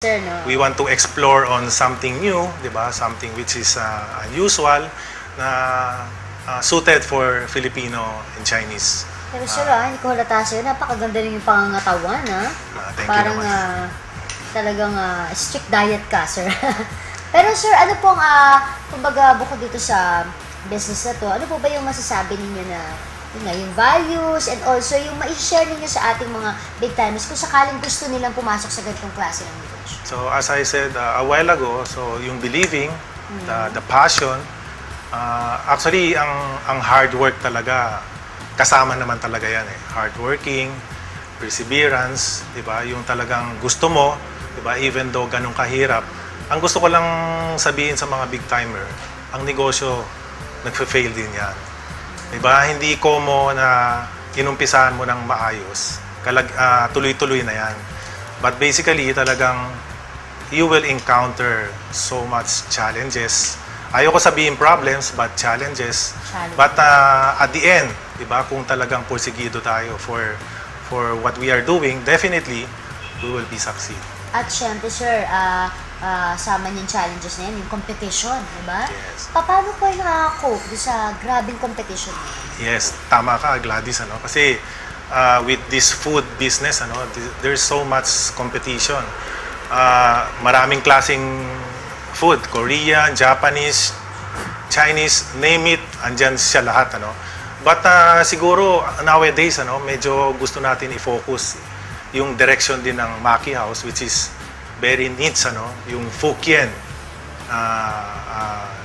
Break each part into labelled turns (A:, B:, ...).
A: Sir, no?
B: We want to explore on something new, di ba? Something which is unusual na suited for Filipino and Chinese.
A: Pero sir, hindi ko halata sa'yo. Napakaganda rin yung pangangatawan, ha?
B: Thank
A: Parang
B: you naman.
A: talagang strict diet ka, sir. Pero sir, ano pong, kumbaga, bukod dito sa business na to, ano po ba yung masasabi ninyo na yung values and also yung ma-share ninyo sa ating mga big timers kung sakaling gusto nilang pumasok sa ganitong klase ng negosyo?
B: So as I said a while ago, so yung believing, the passion, actually ang hard work talaga, kasama naman talaga yan eh. Hard working, perseverance, di ba? Yung talagang gusto mo, di ba? Even though ganun kahirap. Ang gusto ko lang sabihin sa mga big timer, ang negosyo, nagfe-fail din yan. Diba? Hindi komo na inumpisahan mo ng maayos. Tuloy-tuloy na yan. But basically, talagang you will encounter so much challenges. Ayoko sabihin problems, but challenges. But at the end, diba, kung talagang porsigido tayo for what we are doing, definitely, we will be succeed.
A: At syempre, sir, sama niyang challenges na yan, yung competition, di ba?
B: Yes.
A: Paano po yung nakaka-cope sa grabing competition?
B: Yes, tama ka, Gladys, ano? Kasi with this food business, ano, there's so much competition. Maraming klaseng food, Korean, Japanese, Chinese, name it, andyan siya lahat, ano? But siguro nowadays, ano, medyo gusto natin i-focus yung direction din ng Maki House, which is very niche, ano, yung Fukien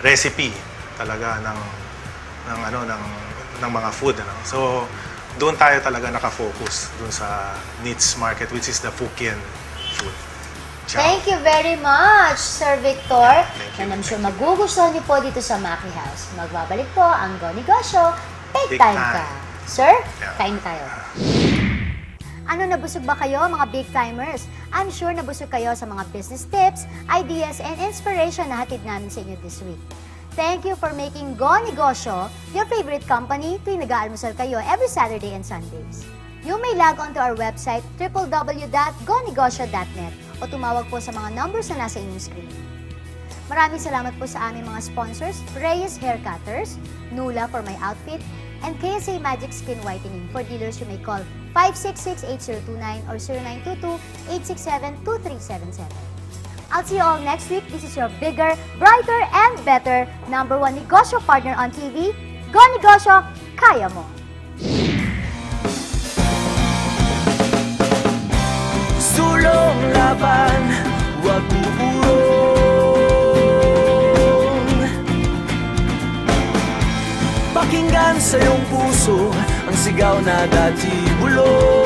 B: recipe talaga ng mga food, ano. So doon tayo talaga naka-focus doon sa niche market, which is the Fukien food. Ciao.
A: Thank you very much, Sir Victor.
B: Thank you.
A: And I'm sure magugustuhan niyo po dito sa Maki House. Magbabalik po ang Go Negosyo. Big time ka. Sir, kain tayo. Ano, nabusog ba kayo mga big timers? I'm sure nabusog kayo sa mga business tips, ideas, and inspiration na hatid namin sa inyo this week. Thank you for making Go Negosyo your favorite company tuwing nag-aalmusal kayo every Saturday and Sundays. You may log on to our website www.gonegosyo.net o tumawag po sa mga numbers na nasa inyong screen. Maraming salamat po sa aming mga sponsors, Reyes Hair Cutters, Nula for my outfit, and KSA Magic Skin Whitening. For dealers, you may call 566-8029 or 0922-867-2377. I'll see you all next week. This is your bigger, brighter, and better #1 negosyo partner on TV. Go Negosyo, kaya mo!
C: Sulong laban, wag uurong. Pakinggan sa iyong puso ang sigaw na dati bulong.